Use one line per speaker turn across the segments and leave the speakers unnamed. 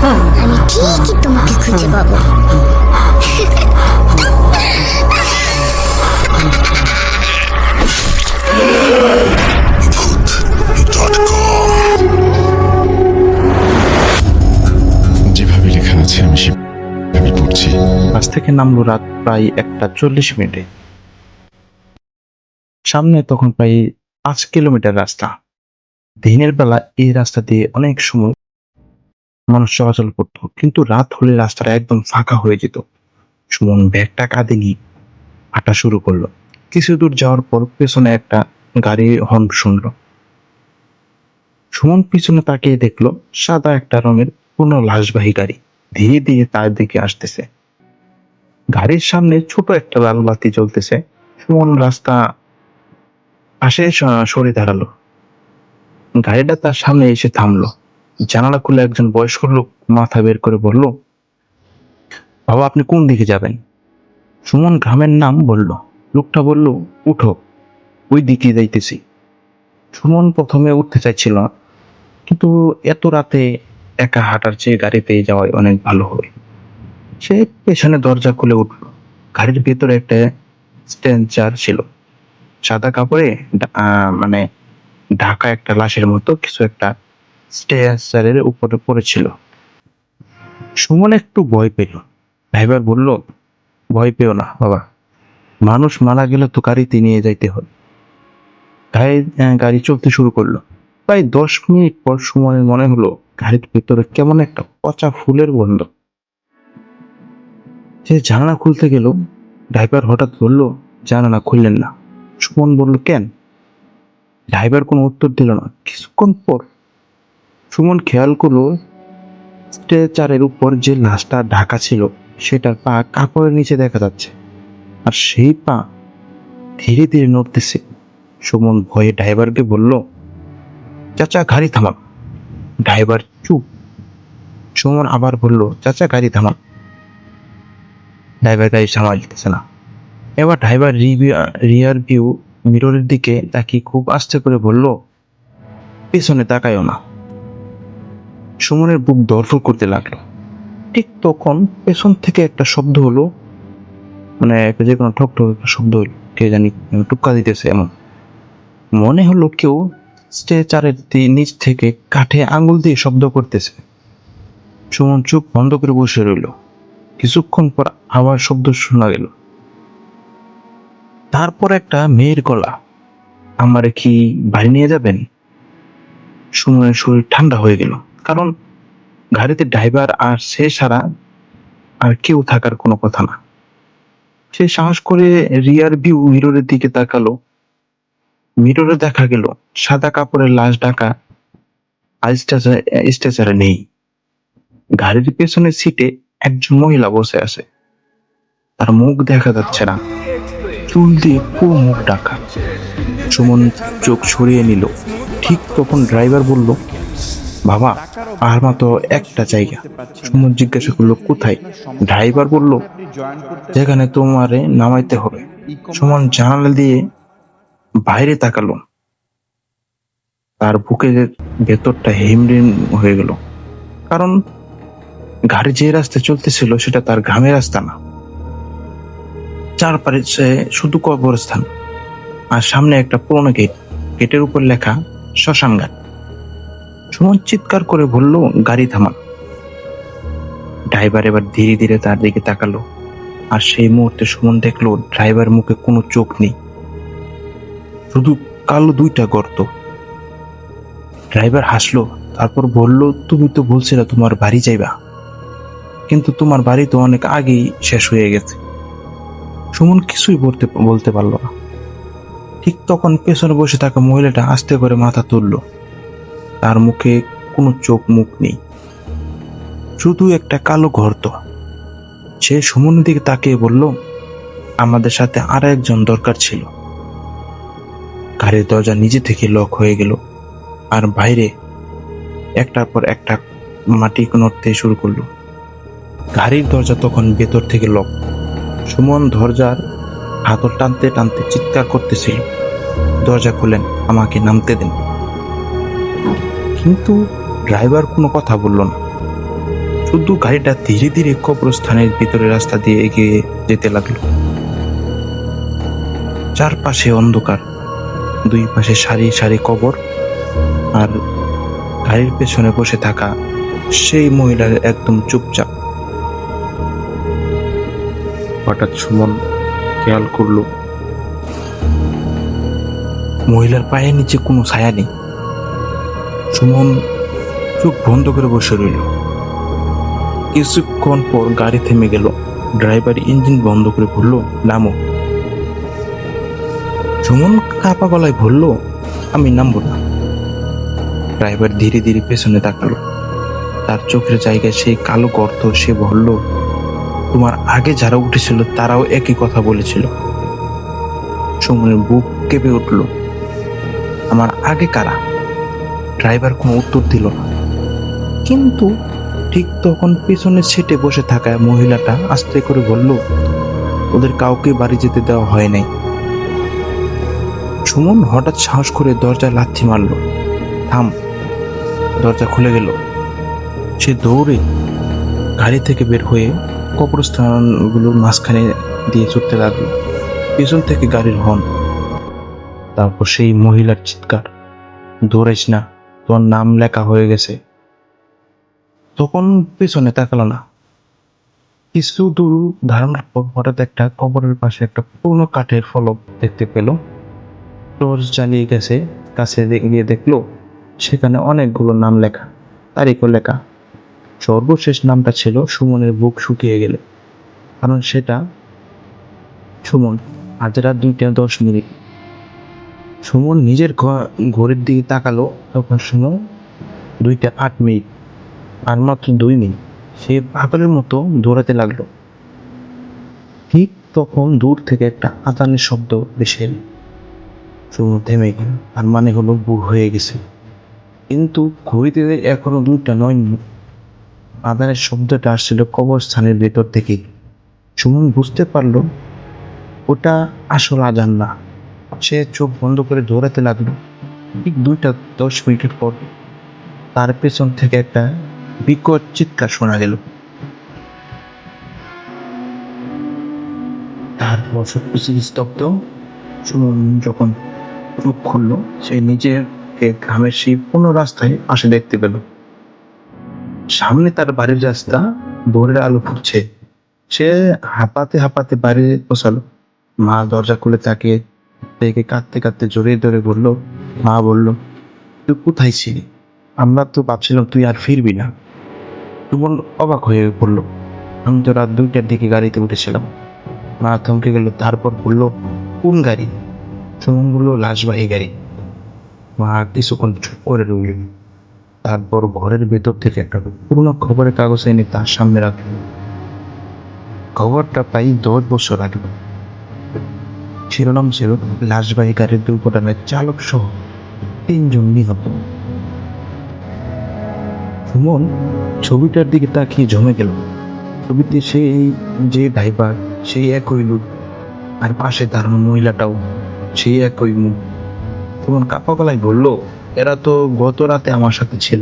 আমি ঠিকই তোমাকে খুঁজে পাবো।
যেভাবে লেখা আছে আমি সেভাবে পড়ছি।
বাস থেকে নামলো রাত প্রায় 1:40। সামনে তখন প্রায় 5 কিলোমিটার রাস্তা। দিনের বেলা এই রাস্তা দিয়ে অনেক সময় মানুষ চলাচল করতো, কিন্তু রাত হলে রাস্তাটা একদম ফাঁকা হয়ে যেত। সুমন ব্যাগটা কাঁধে নিয়ে হাঁটা শুরু করলো। কিছু দূর যাওয়ার পর পেছনে একটা গাড়ির হর্ন শুনলো। সুমন পিছনে তাকিয়ে দেখলো সাদা একটা রঙের পুরনো লাশবাহী গাড়ি ধীরে ধীরে তার দিকে আসতেছে। গাড়ির সামনে ছোট একটা লাল বাতি জ্বলতেছে। সুমন রাস্তা পাশে সরে দাঁড়ালো। গাড়িটা তার সামনে এসে থামলো। জানালা খুলে একজন বয়স্ক লোক মাথা বের করে বলল, বাবা আপনি কোন দিকে যাবেন? সুমন গ্রামের নাম বলল। লোকটা বলল, উঠো, ওই দিকে যাইতেছি। সুমন প্রথমে উঠতে চাইছিল না, কিন্তু এত রাতে একা হাঁটার চেয়ে গাড়িতে যাওয়াই অনেক ভালো হবে। সে পেছনে দরজা খুলে উঠল। গাড়ির ভেতরে একটা স্ট্রেচার ছিল, সাদা কাপড়ে মানে ঢাকা একটা লাশের মতো কিছু একটা স্ট্রেচারের উপরে পড়েছিল। সুমন একটু ভয় পেল। ড্রাইভার বলল, ভয় পেও না বাবা, মানুষ মারা গেলে তো গাড়িতে নিয়ে যাইতে হয়। গাড়ি চলতে শুরু করলো। প্রায় 10 মিনিট পর সুমনের মনে হলো গাড়ির ভেতরে কেমন একটা পচা ফুলের গন্ধ। সে জানালা খুলতে গেল। ড্রাইভার হঠাৎ বলল, জানালা খুললেন না। সুমন বলল, কেন? ড্রাইভার কোনো উত্তর দিল না। কিছুক্ষণ পর সুমন খেয়াল করলো স্ট্রেচারের উপর যে লাশটা ঢাকা ছিল সেটার পা কাপড়ের নিচে দেখা যাচ্ছে, আর সেই পা ধীরে ধীরে নড়তেছে। সুমন ভয়ে ড্রাইভারকে বলল, চাচা গাড়ি থামান। ড্রাইভার চুপ। সুমন আবার বলল, চাচা গাড়ি থামান। ড্রাইভার গাড়ি সামালতেছে না। এবার ড্রাইভার রিয়ার ভিউ মিররের দিকে তাকিয়ে খুব আস্তে করে বলল, পেছনে তাকায়ও না। সুমনের বুক ধড়ফড় করতে লাগলো। ঠিক তখন পেছন থেকে একটা শব্দ হলো, মানে একটা যে কোনো ঠক ঠক একটা শব্দ হলো, কে জানি টুক্কা দিতেছে এমন। মনে হলো কেউ স্ট্রেচারের নিচ থেকে কাঠে আঙুল দিয়ে শব্দ করতেছে। সুমন চোখ বন্ধ করে বসে রইল। কিছুক্ষণ পর আবার শব্দ শোনা গেল। তারপর একটা মেয়ের গলা, আমারে কি বাড়ি নিয়ে যাবেন? সুমনের শরীর ঠান্ডা হয়ে গেল, কারণ গাড়িতে ড্রাইভার আর সে ছাড়া আর কেউ থাকার কোনো কথা না। সে সাহস করে রিয়ার ভিউ মিররের দিকে তাকালো। মিররে দেখা গেল সাদা কাপড়ের লাশ ঢাকা স্ট্রেচারে নেই। গাড়ির পেছনের সিটে একজন মহিলা বসে আছে। তার মুখ দেখা যাচ্ছে না, চুল দিয়ে পুরো মুখ ঢাকা। সুমন চোখ সরিয়ে নিল। ঠিক তখন ড্রাইভার বলল, বাবা আর মাত্র একটা জায়গা। সুমন জিজ্ঞাসা করলো, কোথায়? ড্রাইভার বলল, যেখানে তোমারে নামাইতে হবে। সুমন জানালা দিয়ে বাইরে তাকালো। তার বুকের ভেতরটা হিমড়িম হয়ে গেল, কারণ গাড়ি যে রাস্তায় চলতেছিল সেটা তার গ্রামের রাস্তা না। চারপাশে শুধু কবরস্থান, আর সামনে একটা পুরোনো গেট। গেটের উপর লেখা শ্মশান ঘাট। সুমন চিৎকার করে বলল, গাড়ি থামান। ড্রাইভার এবার ধীরে ধীরে তার দিকে তাকালো, আর সেই মুহূর্তে সুমন দেখলো ড্রাইভার মুখে কোনো চোখ নেই, শুধু কালো দুইটা গর্ত। ড্রাইভার হাসলো, তারপর বলল, তুমি তো বলছিলে তোমার বাড়ি যাইবা, কিন্তু তোমার বাড়ি তো অনেক আগেই শেষ হয়ে গেছে। সুমন কিছুই বলতে পারলো না। ঠিক তখন পেছনে বসে থাকা মহিলাটা আস্তে করে মাথা তুলল। তার মুখে কোনো চোখ মুখ নেই, শুধু একটা কালো গর্ত। সে সুমনের দিকে তাকিয়ে বলল, আমাদের সাথে আর একজন দরকার ছিল। গাড়ির দরজা নিজে থেকে লক হয়ে গেল, আর বাইরে একটার পর একটা মাটি নড়তে শুরু করলো। গাড়ির দরজা তখন ভেতর থেকে লক। সুমন দরজার হাতল টানতে টানতে চিৎকার করতেছিল, দরজা খুলেন, আমাকে নামতে দেন। কিন্তু ড্রাইভার কোনো কথা বলল না। শুধু গাড়িটা ধীরে ধীরে কবরস্থানের ভিতরে রাস্তা দিয়ে এগিয়ে যেতে লাগলো। চারপাশে অন্ধকার, দুই পাশে সারি সারি কবর, আর গাড়ির পেছনে বসে থাকা সেই মহিলার একদম চুপচাপ। হঠাৎ সুমন খেয়াল করলো মহিলার পায়ের নিচে কোনো ছায়া নেই। সুমন চোখ বন্ধ করে বসে রইল। কিছুক্ষণ পর গাড়ি থেমে গেল। ড্রাইভার ইঞ্জিন বন্ধ করে বলল, নামো। সুমন কাঁপা গলায় বলল, আমি নামবো না। ড্রাইভার ধীরে ধীরে পেছনে তাকালো। তার চোখের জায়গায় সেই কালো গর্ত। সে বলল, তোমার আগে যারা উঠেছিল তারাও একই কথা বলেছিল। সুমনের বুক কেঁপে উঠল। আমার আগে কারা? ড্রাইভার কোনো উত্তর দিল না। কিন্তু ঠিক তখন পেছনের সিটে বসে থাকা মহিলাটা আস্তে করে বলল, ওদের কাউকে বাড়ি যেতে দেওয়া হয় নাই। সুমন হঠাৎ সাহস করে দরজায় লাথি মারল। থাম। দরজা খুলে গেল। সে দৌড়ে গাড়ি থেকে বের হয়ে কবরস্থানগুলোর মাঝখানে দিয়ে ছুটতে লাগলো। পেছন থেকে গাড়ির হর্ন, তারপর সেই মহিলার চিৎকার, দৌড়াইস না, তোর নাম লেখা হয়ে গেছে। তখন পেছনে তাকালো না। কিছু দূর ধারণার পর হঠাৎ একটা কবরের পাশে একটা পুরনো কাঠের ফলক দেখতে পেল। টর্চ জ্বালিয়ে গেছে, কাছে গিয়ে দেখলো সেখানে অনেকগুলো নাম লেখা, তারিখও লেখা। সর্বশেষ নামটা ছিল সুমনের বুক শুকিয়ে গেলে, কারণ সেটা সুমন, আজ রাত 2টা 10 মিনিট। সুমন নিজের ঘড়ির দিকে তাকালো, তখন সুমন 2টা 8 মিনিট, আর মাত্র 2 মিনিট। সে পাগলের মতো দৌড়াতে লাগলো। ঠিক তখন দূর থেকে একটা আজানের শব্দ ভেসে এলো। সুমন থেমে গেল। আর মানে হলো ভোর হয়ে গেছে। কিন্তু ঘড়িতে এখনো 2টা 9 মিনিট। আজানের শব্দটা আসছিল কবরস্থানের ভেতর থেকে। সুমন বুঝতে পারলো ওটা আসল আজান না। সে চোখ বন্ধ করে দৌড়াতে লাগলো। ঠিক 2টা 10 মিনিটের পর তার পেছন থেকে একটা বিকট চিৎকার শোনা গেল। তারপর সবকিছু স্তব্ধ। সুমন যখন চোখ খুললো, সে নিজেকে গ্রামের সেই পুরনো রাস্তায় পাশে দেখতে পেল। সামনে তার বাড়ির রাস্তা, ভোরের আলো ফুটছে। সে হাঁপাতে হাঁপাতে বাড়ি পৌঁছালো। মা দরজা খুলে তাকে দেখে কাঁদতে কাঁদতে জড়িয়ে ধরে বলল, মা বলল, তুই কোথায় ছিলি? আমরা তো ভাবছিলাম তুই আর ফিরবি না। সুমন অবাক হয়ে পড়ল। আমি তো রাত 2টার দিকে গাড়িতে উঠেছিলাম। মা থমকে গেল, তারপর বলল, কোন গাড়ি? সুমন বলল, লাশবাহী গাড়ি। মা কিছুক্ষণ চুপ করে রইল। তারপর ঘরের ভেতর থেকে একটা পুরোনো খবরের কাগজ এনে তার সামনে রাখল। খবরটা প্রায় 10 বছর আগে। শিরোনাম ছিল, লাশবাহী গাড়ির দুর্ঘটনায় চালক সহ 3জন নিহত। সুমন ছবিটার দিকে তাকিয়ে জমে গেল। ছবিতে সেই যে ড্রাইভার, সেই একই লোক, আর পাশে দাঁড়ানো মহিলাটাও সেই একই মুখ। সুমন কাঁপা গলায় বলল, এরা তো গত রাতে আমার সাথে ছিল।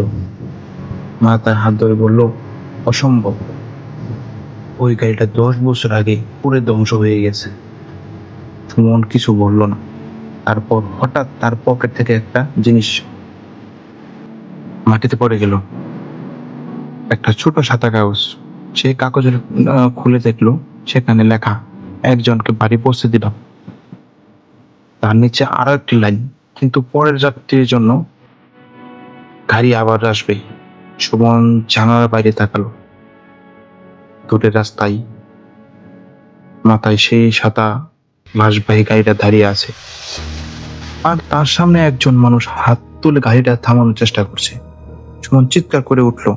মা তার হাত ধরে বলল, অসম্ভব, ওই গাড়িটা 10 বছর আগে পুরো ধ্বংস হয়ে গেছে। সুমন কিছু বলল না। তারপর হঠাৎ তার পকেট থেকে একটা জিনিস মাটিতে পড়ে গেল, একটা ছোট সাদা কাগজ। সে কাগজের খুলে দেখলো সেখানে লেখা, একজনকে বাড়ি পৌঁছে দিলাম। তার নিচে আরো একটি লাইন, কিন্তু পরের যাত্রীর জন্য গাড়ি আবার আসবে। সুমন জানালার বাইরে তাকালো। দূরের রাস্তায় মাথায় সেই সাদা লাশবাহী গাড়িটা দাঁড়িয়ে আছে, আর তার সামনে একজন মানুষ হাত তুলে গাড়িটা থামানোর চেষ্টা করছে। সুমন চিৎকার করে উঠল,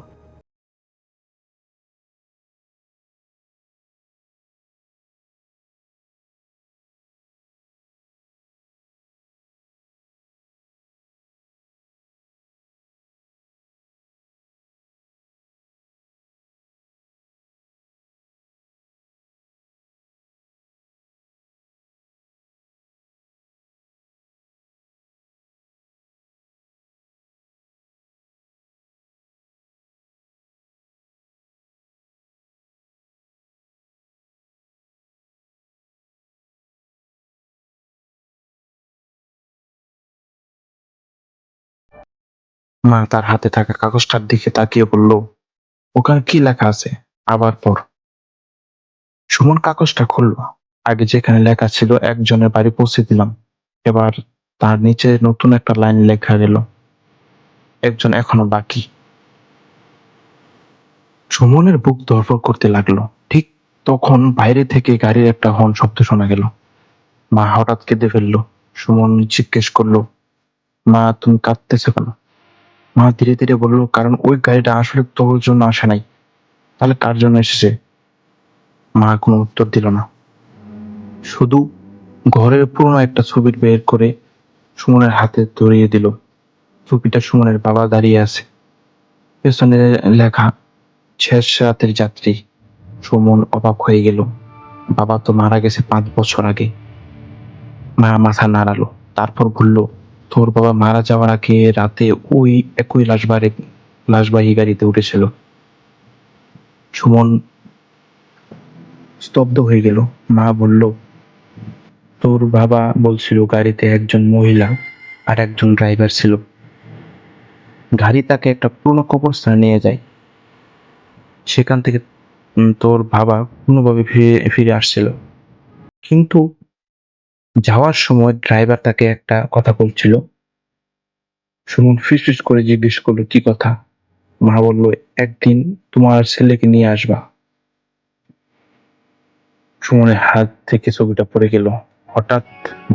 মা তার হাতে থাকা কাগজটার দিকে তাকিয়ে বলল, ওখানে কি লেখা আছে আবার পড়। সুমন কাগজটা খুলল। আগে যেখানে লেখা ছিল একজনের বাড়ি পৌঁছে দিলাম, এবার তার নিচে নতুন একটা লাইন লেখা গেল, একজন এখনো বাকি। সুমনের বুক ধড়ফড় করতে লাগলো। ঠিক তখন বাইরে থেকে গাড়ির একটা হর্ন শব্দ শোনা গেল। মা হঠাৎ কেঁদে ফেললো। সুমন জিজ্ঞেস করলো, মা তুমি কাঁদতেছো কেন? মা ধীরে ধীরে বলল, কারণ ওই গাড়িটা আসলে তোর জন্য আসে নাই। তাহলে কার জন্য এসেছে? মা কোনো উত্তর দিল না, শুধু ঘরের পুরনো একটা ছবি বের করে সুমনের হাতে ধরিয়ে দিল। ছবিটা সুমনের বাবা দাঁড়িয়ে আছে, পেছনে লেখা শেষ রাতের যাত্রী। সুমন অবাক হয়ে গেল। বাবা তো মারা গেছে 5 বছর আগে। মা মাথা নাড়ালো, তারপর বলল, তোর বাবা মারা যাওয়ার আগে রাতে ওই একই লাশবাহী গাড়িতে উঠেছিল। সুমন স্তব্ধ হয়ে গেল। মা বলল, তোর বাবা বলছিল গাড়িতে একজন মহিলা আর একজন ড্রাইভার ছিল। গাড়ি তাকে একটা পুরনো কবরস্থানে নিয়ে যায়। সেখান থেকে তোর বাবা কোনোভাবে ফিরে ফিরে আসছিল, কিন্তু যাওয়ার সময় ড্রাইভার তাকে একটা কথা বলছিল। সুমন ফিসফিস করে জিজ্ঞেস করলো, কি কথা? মা বলল, একদিন তোমার ছেলেকে নিয়ে আসবা। সুমনের হাত থেকে ছবিটা পড়ে গেল। হঠাৎ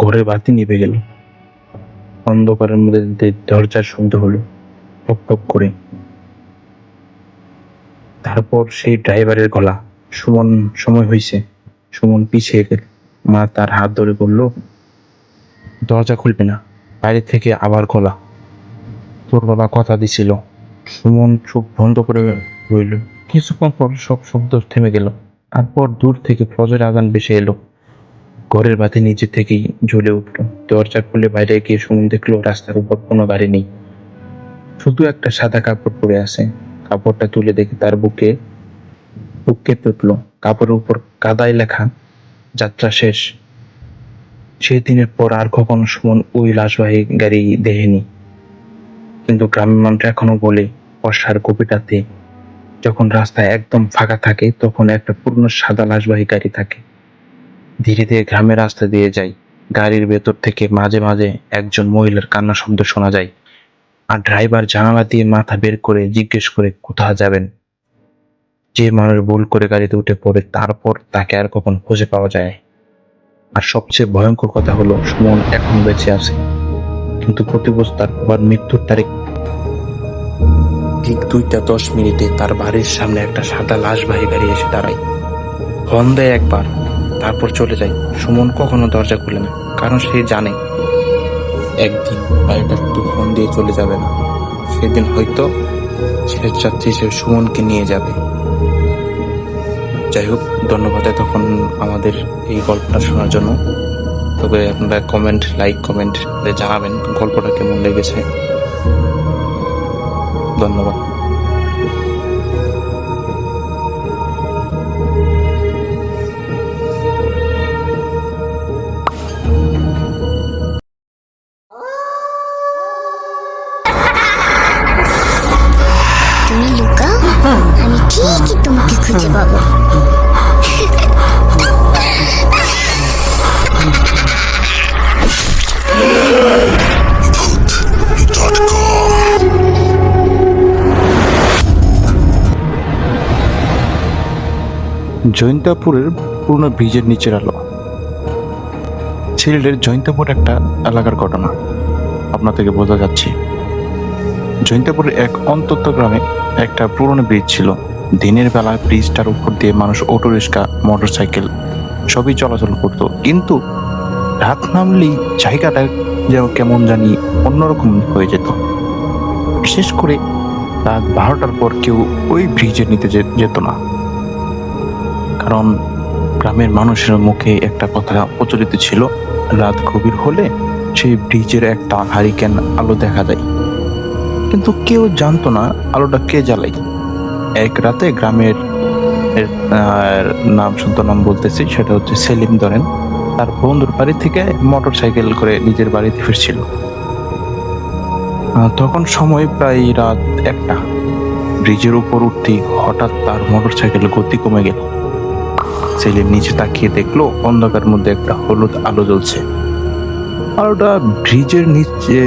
ঘরের বাতি নিভে গেল। অন্ধকারের মধ্যে দরজার শব্দ হলো, টক টক করে। তারপর সেই ড্রাইভারের গলা। সুমন, সময় হয়েছে। সুমন পিছিয়ে গেল। মা তার হাত ধরে বলল, দরজা খুলবে না। বাইরে থেকে আবার গলা, তোর বাবা কথা দিছিল। সুমন চোখ বন্ধ করে রইল। কিছুক্ষণ পর সব শব্দ থেমে গেল। তারপর দূর থেকে ফজর আজান ভেসে এলো। ঘরের বাতি নিজে থেকেই জ্বলে উঠলো। দরজা খুলে বাইরে গিয়ে সুমন দেখলো রাস্তার উপর কোনো গাড়ি নেই, শুধু একটা সাদা কাপড় পরে আছে। কাপড়টা তুলে দেখে তার বুক কেঁপে উঠলো। কাপড়ের উপর কাদায় লেখা, যাত্রা শেষ। সেই দিনের পর আর কখনো সুমন ওই লাশবাহী গাড়ি দেখেনি। কিন্তু গ্রামের মানুষ এখনো বলে, বর্ষার গভীরতাতে যখন রাস্তা একদম ফাঁকা থাকে তখন একটা পুরনো সাদা লাশবাহী গাড়ি থাকে, ধীরে ধীরে গ্রামের রাস্তা দিয়ে যায়। গাড়ির ভেতর থেকে মাঝে মাঝে একজন মহিলার কান্না শব্দ শোনা যায়, আর ড্রাইভার জানালা দিয়ে মাথা বের করে জিজ্ঞেস করে, কোথায় যাবেন? যে মানুষ ভুল করে গাড়িতে উঠে পড়ে তারপর তাকে আর কখনো খুঁজে পাওয়া যায়। আর সবচেয়ে ভয়ঙ্কর কথা হলো, সুমন এখন বেঁচে আছে, কিন্তু প্রতি বছর তার বাবার মৃত্যুর তারিখ ঠিক 2টা 10 মিনিটে তার বাড়ির সামনে একটা সাদা লাশবাহী গাড়ি এসে দাঁড়ায়। হর্ন দেয় একবার, তারপর চলে যায়। সুমন কখনো দরজা খুলে না, কারণ সে জানে একদিন গাড়িটা শুধু হর্ন দিয়ে চলে যাবে না, সেদিন হয়তো শেষ যাত্রী সে সুমনকে নিয়ে যাবে। যাই হোক, ধন্যবাদ এতক্ষণ আমাদের এই গল্পটা শোনার জন্য। তবে আপনারা লাইক কমেন্ট জানাবেন গল্পটা কেমন লেগেছে। ধন্যবাদ।
তুমি লুকাও, আমি ঠিকই তোমাকে খুঁজে পাবো।
জৈন্তাপুরের পুরনো ব্রিজের নিচের আলো। সিলেটের জৈন্তাপুর একটা এলাকার ঘটনা, আপনাদেরকে বোঝা যাচ্ছে। জৈন্তাপুরের এক অন্তত গ্রামে একটা পুরনো ব্রিজ ছিল। দিনের বেলা ব্রিজটার উপর দিয়ে মানুষ, অটো রিক্সা, মোটরসাইকেল সবই চলাচল করত, কিন্তু রাত নামলেই জায়গাটা যেন কেমন জানি অন্যরকম হয়ে যেত। বিশেষ করে রাত 12টার পর কেউ ওই ব্রিজের নিতে যেত না, কারণ গ্রামের মানুষের মুখে একটা কথা প্রচলিত ছিল, রাত গভীর হলে সেই ব্রিজের একটা হারিকেন আলো দেখা যায়। কিন্তু কেউ জানতো না আলোটা কে জ্বালায়। এক রাতে গ্রামের নাম বলতেছি, সেটা হচ্ছে সেলিম ধরেন, তার বন্ধুর বাড়ি থেকে মোটর সাইকেল করে নিজের বাড়িতে ফিরছিল। তখন সময় প্রায় রাত 1টা। ব্রিজের উপর উঠতেই হঠাৎ তার মোটরসাইকেল গতি কমে গেল। সেলিম নিচে তাকিয়ে দেখলো অন্ধকার মধ্যে একটা হলুদ আলো জ্বলছে। আলোটা ব্রিজের নিচে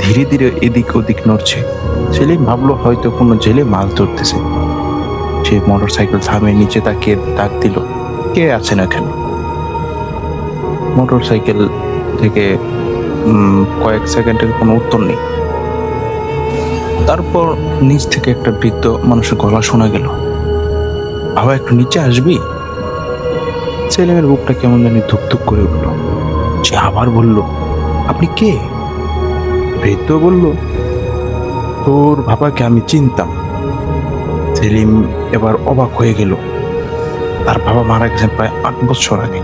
ধীরে ধীরে এদিক ওদিক নড়ছে। সেলিম ভাবলো হয়তো কোনো জেলে মাছ ধরতেছে। সে মোটরসাইকেল থামিয়ে নিচে তাকিয়ে ডাক দিল, কে আছেন এখানে? মোটরসাইকেল থেকে কয়েক সেকেন্ডের কোনো উত্তর নেই। তারপর নিচ থেকে একটা বৃদ্ধ মানুষের গলা শোনা গেল, বাবা একটু নিচে আসবি? সেলিমের বুকটা কেমন জানি ধুকধুক করে উঠল। সে আবার বলল, আপনি কে? বৃদ্ধ বলল, তোর বাবাকে আমি চিনতাম। সেলিম এবার অবাক হয়ে গেল। তার বাবা মারা গেছেন প্রায় 8 বছর আগে।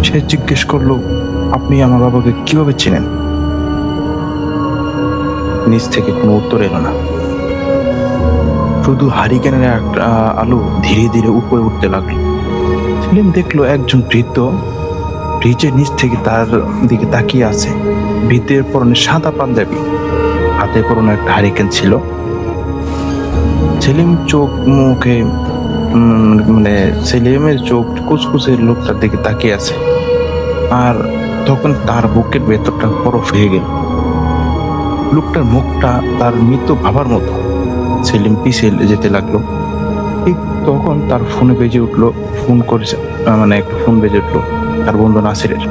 সে জিজ্ঞেস করলো, আপনি আমার বাবাকে কিভাবে চেনেন? নিচ থেকে কোনো উত্তর এলো না। শুধু হারিকেনের একটা আলো ধীরে ধীরে উপরে উঠতে লাগলো। সেলিম দেখলো একজন বৃদ্ধ ব্রিজের নিচ থেকে তার দিকে তাকিয়ে আছে। বৃদ্ধের পরনে সাদা পাঞ্জাবি, হাতে পরনে একটা হারিকেন ছিল। সেলিম চোখ মুখে সেলিমের চোখ কুচকুচে লোকটার দিকে তাকিয়ে আছে। আর তখন তার বুকের ভেতরটা বরফ হয়ে গেল। লোকটার মুখটা তার মৃত ভাবার মতো। সেলিম পিছিয়ে যেতে লাগলো। ঠিক তখন তার ফোনে বেজে উঠলো। ফোন করেছে একটা ফোন বেজে উঠলো তার বন্ধু নাসিরের।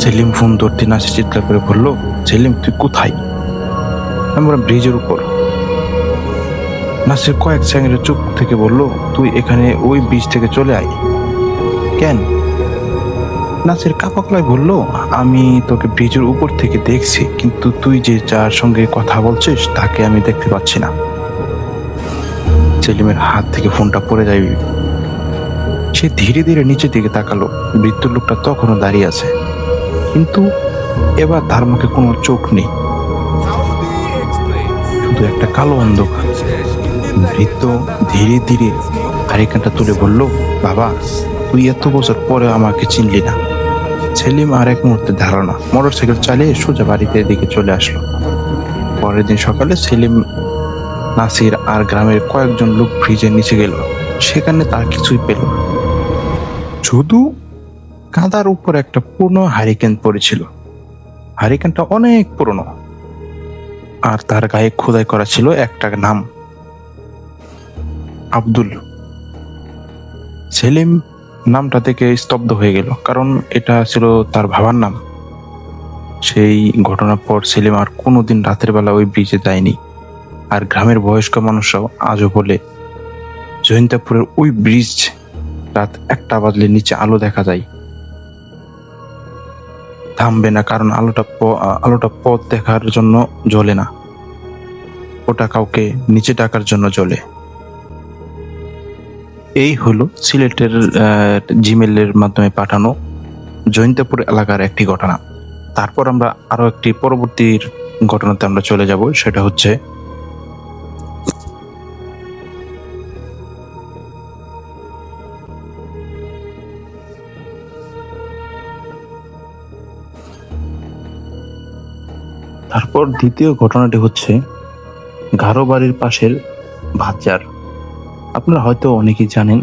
সেলিম ফোন ধরতে নাসির চিৎকার করে বলল, সেলিম তুই কোথায়? আমরা ব্রিজের উপর। নাসির কয়েক সেকেন্ডের চুপ থেকে বলল, তুই এখানে ওই ব্রিজ থেকে চলে আয়। কেন? নাসির কাপা গলায় বলল, আমি তোকে ব্রিজের উপর থেকে দেখছি, কিন্তু তুই যে যার সঙ্গে কথা বলছিস তাকে আমি দেখতে পাচ্ছি না। সেলিমের হাত থেকে ফোনটা পড়ে যায়। সে ধীরে ধীরে নিচের দিকে তাকালো। বৃদ্ধ লোকটা তখনও দাঁড়িয়ে আছে, কিন্তু এবার তার মুখে কোনো চোখ নেই, শুধু একটা কালো অন্ধকার। বৃদ্ধ ধীরে ধীরে হারিকেনটা তুলে বলল, বাবা তুই এত বছর পরে আমাকে চিনলি না? সেলিম আর এক মুহূর্তে ধারণা মোটরসাইকেল চালিয়ে সোজা বাড়িতে দিকে চলে আসলো। পরের দিন সকালে সেলিম, নাসির আর গ্রামের কয়েকজন লোক ব্রিজের নিচে গেল। সেখানে তার কিছুই পেল না, শুধু কাঁদার উপর একটা পুরনো হারিকেন পড়েছিল। হারিকেনটা অনেক পুরনো, আর তার গায়ে খোদাই করা ছিল একটা নাম, আব্দুল। সেলিম নামটা থেকে স্তব্ধ হয়ে গেল, কারণ এটা ছিল তার বাবার নাম। সেই ঘটনার পর সেলিম আর কোনোদিন রাতের বেলা ওই ব্রিজে যায়নি। আর গ্রামের বয়স্ক মানুষরাও আজও বলে, জয়ন্তাপুরের ওই ব্রিজ রাত 1টা বাজলে নিচে আলো দেখা যায়, থামবে না, কারণ আলোটা পথ দেখার জন্য জ্বলে না, ওটা কাউকে নিচে ডাকার জন্য জ্বলে। এই হলো সিলেটের জিমেলের মাধ্যমে পাঠানো জয়ন্তাপুর এলাকার একটি ঘটনা। তারপর আমরা আরো একটি পরবর্তী ঘটনাতে আমরা চলে যাব, সেটা হচ্ছে তারপর দ্বিতীয় ঘটনাটি হচ্ছে গারো বাড়ির পাশের বাজার। আপনারা হয়তো অনেকেই জানেন,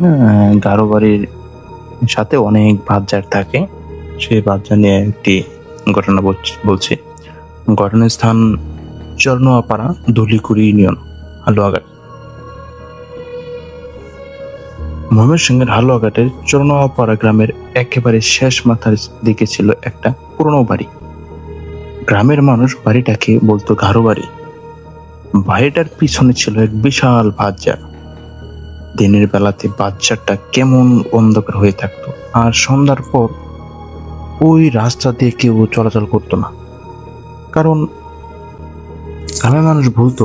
গারো বাড়ির সাথে অনেক বাজার থাকে। সেই বাজার নিয়ে একটি ঘটনা বলছি। ঘটনার স্থান চরনোয়াপাড়া, ধুলিকুড়ি ইউনিয়ন, হালুয়াঘাট। ময়মনসিংহের হালুয়াঘাটের চরনোয়াপাড়া গ্রামের একেবারে শেষ মাথার দিকে ছিল একটা পুরনো বাড়ি। গ্রামের মানুষ বাড়িটাকে বলতো গারো বাড়ি। বাড়িটার পিছনে ছিল এক বিশাল বাজার। দিনের বেলাতে বাজারটা কেমন অন্ধকার হয়ে থাকতো, আর সন্ধ্যার পর ওই রাস্তা দিয়ে কেউ চলাচল করতো না, কারণ গ্রামের মানুষ বলতো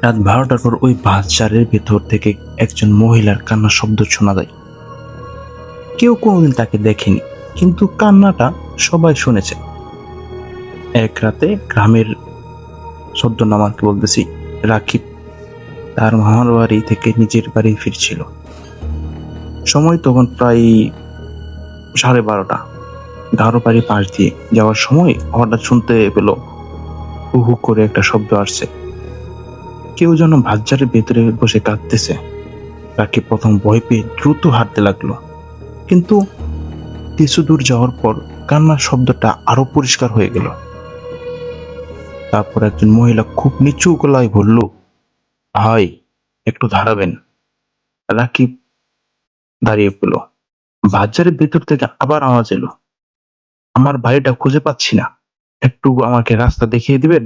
রাত 12টার পর ওই বাজারের ভেতর থেকে একজন মহিলার কান্নার শব্দ শোনা যায়। কেউ কোনোদিন তাকে দেখেনি, কিন্তু কান্নাটা সবাই শুনেছে। এক রাতে গ্রামের ছদ্মনামাকে বলতেছি রাকিব তার মামার বাড়ি থেকে নিজের বাড়ি ফিরছিল। সময় তখন প্রায় 12:30। গারো বাড়ি পাশ দিয়ে যাওয়ার সময় হঠাৎ শুনতে পেল হু হু করে একটা শব্দ আসছে। কেউ যেন ভাজ্জারের ভেতরে বসে কাঁদতেছে। রাকিব প্রথম ভয় পেয়ে দ্রুত হাঁটতে লাগলো, কিন্তু কিছু দূর যাওয়ার পর কান্নার শব্দটা আরো পরিষ্কার হয়ে গেল। তারপর একজন মহিলা খুব নিচু গলায় বলল, ভাই একটু দাঁড়াবেন। রাকিব দাঁড়িয়ে পেল। বাজারের ভেতর থেকে আবার আওয়াজ এলো, আমার বাড়িটা খুঁজে পাচ্ছি না, একটু আমাকে রাস্তা দেখিয়ে দিবেন?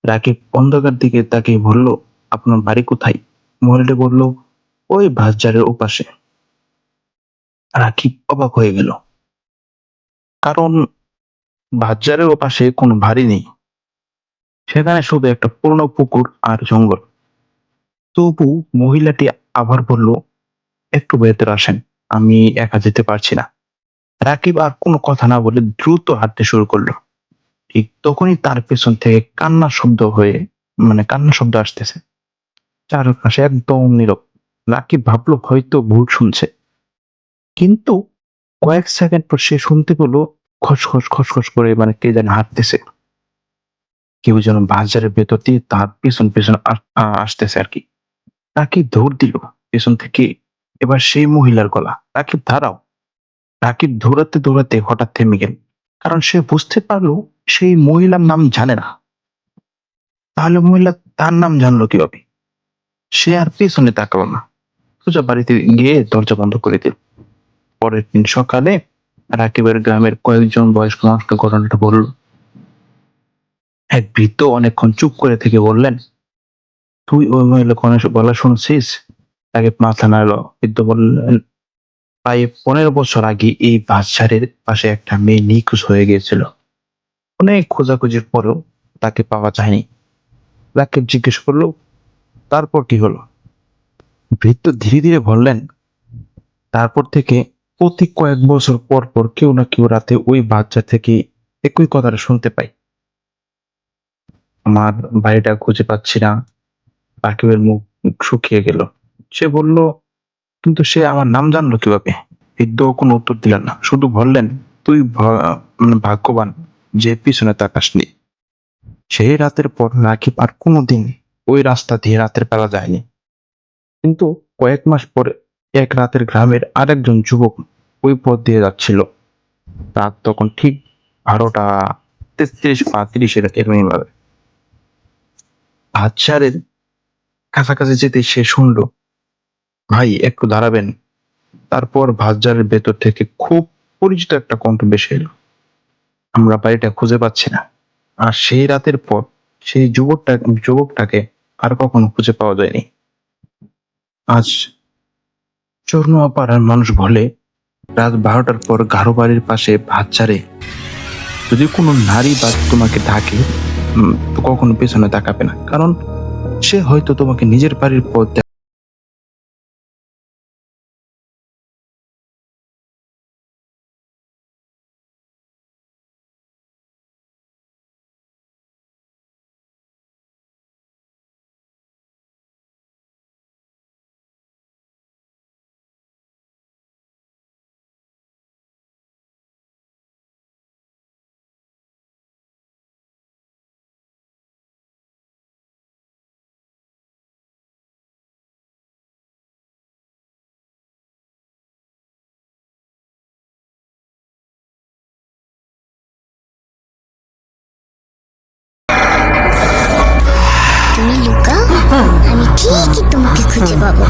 রাকিব অন্ধকার দিকে তাকিয়ে বলল, আপনার বাড়ি কোথায়? মহিলাটি বলল, ওই বাজারের ওপাশে। রাকিব অবাক হয়ে গেল, কারণ বাজারের ওপাশে কোনো বাড়ি নেই, সেখানে শুধু একটা পুরনো পুকুর আর জঙ্গল। তবু মহিলাটি আবার বলল, একটু ভেতরে আসেন, আমি একা যেতে পারছি না। রাকিব আর কোনো কথা না বলে দ্রুত হাঁটতে শুরু করলো। ঠিক তখনই তার পেছন থেকে কান্নার শব্দ আসতেছে। চারপাশে একদম নীরব। রাকিব ভাবলো হয়তো ভুল শুনছে, কিন্তু কয়েক সেকেন্ড পর সে শুনতে পেলো খসখস খসখস করে কে যেন হাঁটতেছে। কেউ যেন বাজারের ভেতর দিয়ে তার পেছন পেছন আসতেছে আর কি। রাকিব দৌড় দিল পেছন থেকে। এবার সেই মহিলার গলা। রাকিব দাঁড়াও। রাকিব দৌড়াতে দৌড়াতে হঠাৎ থেমে গেল, কারণ সে বুঝতে পারলো সেই মহিলার নাম জানে না। তাহলে মহিলা তার নাম জানলো কিভাবে? সে আর পেছনে তাকালো না, সোজা বাড়িতে গিয়ে দরজা বন্ধ করে দিল। পরের দিন সকালে রাকিবের গ্রামের কয়েকজন বয়স্ক মানুষকে ঘটনাটা বলল। এক বৃদ্ধ অনেকক্ষণ চুপ করে থেকে বললেন, তুই ওই মহিলা বলা শুনছিস? রাকিব মাথা নাড়ল। বৃদ্ধ বললেন, প্রায় 15 বছর আগে এই বাজারের পাশে একটা মেয়ে নিখোঁজ হয়ে গিয়েছিল। অনেক খোঁজাখুঁজির পরেও তাকে পাওয়া যায়নি। রাকিব জিজ্ঞেস করলো, তারপর কি হলো? বৃদ্ধ ধীরে ধীরে বললেন, তারপর থেকে প্রতি কয়েক বছর পর পর কেউ না কেউ রাতে ওই বাচ্চা থেকে একই কথাটা শুনতে পাই, আমার বাড়িটা খুঁজে পাচ্ছি না। রাকিবের মুখ শুকিয়ে গেল। সে বলল, কিন্তু সে আমার নাম জানলো কিভাবে? বৃদ্ধ কোনো উত্তর দিলেন না, শুধু বললেন, তুই ভাগ্যবান যে পিছনে তাকাসনি। সেই রাতের পর রাকিব আর কোনোদিন ওই রাস্তা দিয়ে রাতের বেলা যায়নি। কিন্তু কয়েক মাস পরে এক রাতের গ্রামের আরেকজন যুবক ওই পথ দিয়ে যাচ্ছিল। রাত তখন ঠিক 12:33 বা 30 এরকম ভাবে। হাজারের কাছাকাছি যেতে সে শুনলো, ভাই একটু দাঁড়াবেন। তারপর ভাজ্জারের ভেতর থেকে খুব পরিচিত একটা কণ্ঠ ভেসে এলো, আমরা বাড়িটা খুঁজে পাচ্ছি না। আর সেই রাতের পর সেই যুবকটাকে আর কখনো খুঁজে পাওয়া যায়নি। আজ চরনুয়া পাড়ার মানুষ বলে, রাত 12টার পর গারো বাড়ির পাশে ভাতচারে যদি কোনো নারী বা তোমাকে ডাকে, তো কখনো পেছনে তাকাবে না, কারণ সে হয়তো তোমাকে নিজের বাড়ির পথ
তুমি লুকাও, আমি ঠিকই তোমাকে খুঁজে পাবো।